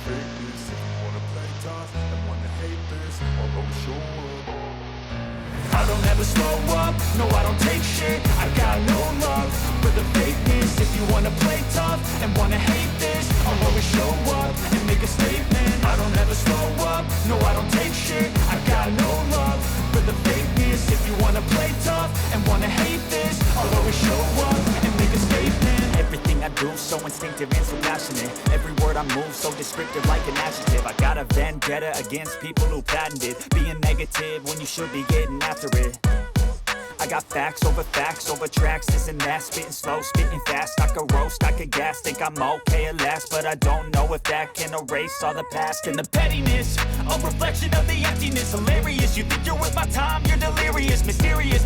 fakeness. If you wanna play tough and wanna hate this, I'll always show up. I don't ever slow up, no I don't take shit. I got no love for the fakeness. If you wanna play tough and wanna hate this, I'll always show up and make a statement. I don't ever slow up, no I don't take shit. I got no love for the fakeness. If you wanna play tough and wanna hate this, I'll always show up and make a statement. Everything I do so instinctive and so passionate. Every word I move so descriptive like an adjective. I got a vendetta against people who patented being negative when you should be getting after it. I got facts over tracks, this and that. Spitting slow, spitting fast. I could roast, I could gas. Think I'm okay at last, but I don't know if that can erase all the past. And the pettiness, a reflection of the emptiness. Hilarious, you think you're worth my time, you're delirious. Mysterious,